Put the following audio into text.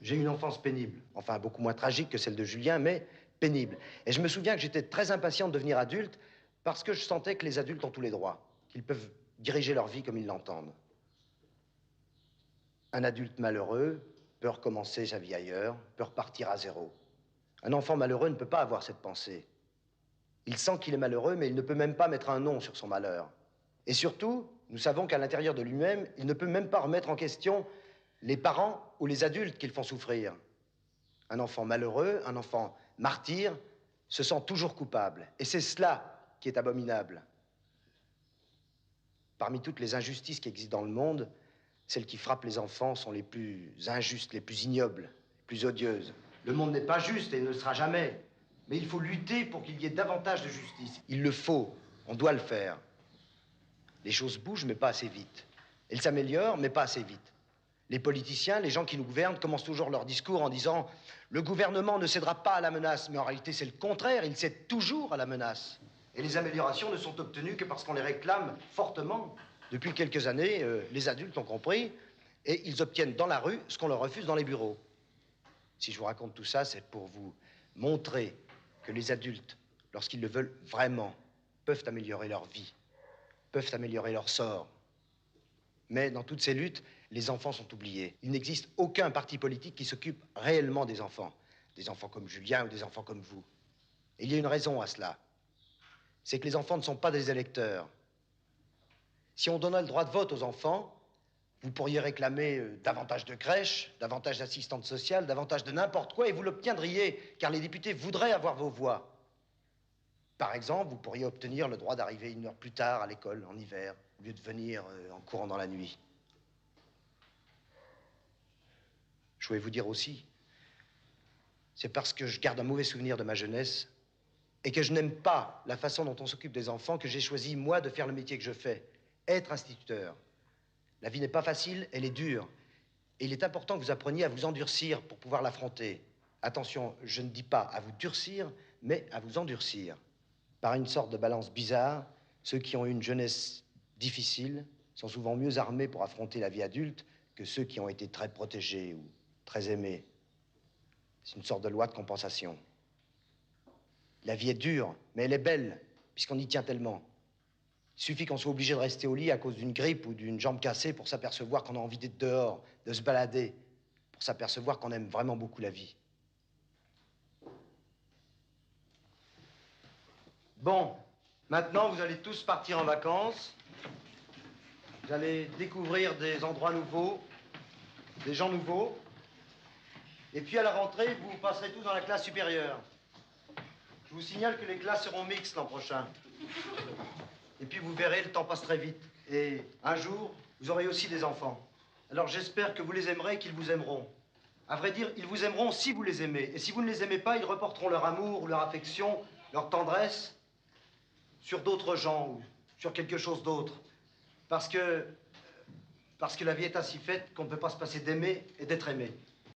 J'ai eu une enfance pénible. Enfin, beaucoup moins tragique que celle de Julien, mais pénible. Et je me souviens que j'étais très impatient de devenir adulte parce que je sentais que les adultes ont tous les droits, qu'ils peuvent diriger leur vie comme ils l'entendent. Un adulte malheureux peut recommencer sa vie ailleurs, peut repartir à zéro. Un enfant malheureux ne peut pas avoir cette pensée. Il sent qu'il est malheureux, mais il ne peut même pas mettre un nom sur son malheur. Et surtout, nous savons qu'à l'intérieur de lui-même, il ne peut même pas remettre en question les parents ou les adultes qui le font souffrir. Un enfant malheureux, un enfant martyr, se sent toujours coupable. Et c'est cela qui est abominable. Parmi toutes les injustices qui existent dans le monde, celles qui frappent les enfants sont les plus injustes, les plus ignobles, les plus odieuses. Le monde n'est pas juste et ne le sera jamais. Mais il faut lutter pour qu'il y ait davantage de justice. Il le faut, on doit le faire. Les choses bougent, mais pas assez vite. Elles s'améliorent, mais pas assez vite. Les politiciens, les gens qui nous gouvernent, commencent toujours leur discours en disant « Le gouvernement ne cédera pas à la menace ». Mais en réalité, c'est le contraire, il cède toujours à la menace. Et les améliorations ne sont obtenues que parce qu'on les réclame fortement. Depuis quelques années, les adultes ont compris et ils obtiennent dans la rue ce qu'on leur refuse dans les bureaux. Si je vous raconte tout ça, c'est pour vous montrer que les adultes, lorsqu'ils le veulent vraiment, peuvent améliorer leur vie, peuvent améliorer leur sort. Mais dans toutes ces luttes, les enfants sont oubliés. Il n'existe aucun parti politique qui s'occupe réellement des enfants comme Julien ou des enfants comme vous. Et il y a une raison à cela. C'est que les enfants ne sont pas des électeurs. Si on donnait le droit de vote aux enfants, vous pourriez réclamer davantage de crèches, davantage d'assistantes sociales, davantage de n'importe quoi, et vous l'obtiendriez, car les députés voudraient avoir vos voix. Par exemple, vous pourriez obtenir le droit d'arriver 1 heure plus tard à l'école en hiver, au lieu de venir en courant dans la nuit. Je voulais vous dire aussi, c'est parce que je garde un mauvais souvenir de ma jeunesse et que je n'aime pas la façon dont on s'occupe des enfants que j'ai choisi, moi, de faire le métier que je fais, être instituteur. La vie n'est pas facile, elle est dure. Et il est important que vous appreniez à vous endurcir pour pouvoir l'affronter. Attention, je ne dis pas à vous durcir, mais à vous endurcir. Par une sorte de balance bizarre, ceux qui ont eu une jeunesse difficile sont souvent mieux armés pour affronter la vie adulte que ceux qui ont été très protégés ou très aimés. C'est une sorte de loi de compensation. La vie est dure, mais elle est belle, puisqu'on y tient tellement. Il suffit qu'on soit obligé de rester au lit à cause d'une grippe ou d'une jambe cassée pour s'apercevoir qu'on a envie d'être dehors, de se balader, pour s'apercevoir qu'on aime vraiment beaucoup la vie. Bon, maintenant vous allez tous partir en vacances. Vous allez découvrir des endroits nouveaux, des gens nouveaux. Et puis à la rentrée, vous passerez tous dans la classe supérieure. Je vous signale que les classes seront mixtes l'an prochain. Et puis vous verrez, le temps passe très vite. Et un jour, vous aurez aussi des enfants. Alors j'espère que vous les aimerez et qu'ils vous aimeront. À vrai dire, ils vous aimeront si vous les aimez. Et si vous ne les aimez pas, ils reporteront leur amour, leur affection, leur tendresse sur d'autres gens ou sur quelque chose d'autre. Parce que la vie est ainsi faite qu'on ne peut pas se passer d'aimer et d'être aimé.